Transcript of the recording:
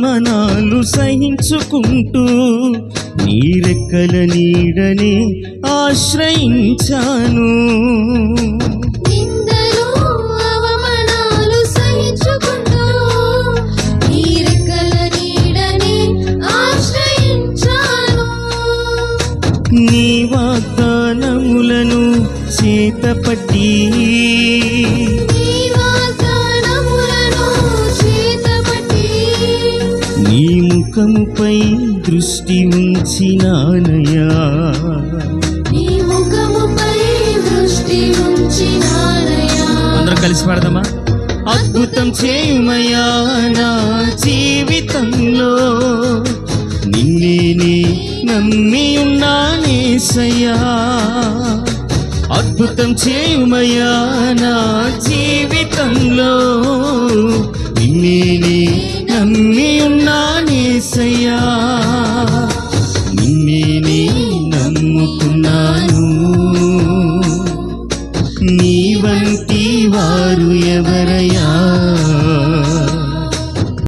అవమానాలు సహించుకుంటూ నీ రెక్కల నీడనే ఆశ్రయించాను. నీ వాగ్దానములను చేతపట్టి నీ ముఖముపై దృష్టి ఉంచినానయ్యా. అందరం కలిసి పాడదామా? అద్భుతం చేయుమయ్యా నా జీవితంలో, నిన్నే నమ్మి ఉన్నానేసయ్యా. అద్భుతం చేయుమయ్యా నా జీవితంలో, నిన్నే నమ్మి ఉన్నానేసయ్యా. నిన్నే నమ్ముకున్నాను, నీ వంటి వారు ఎవరయ్యా?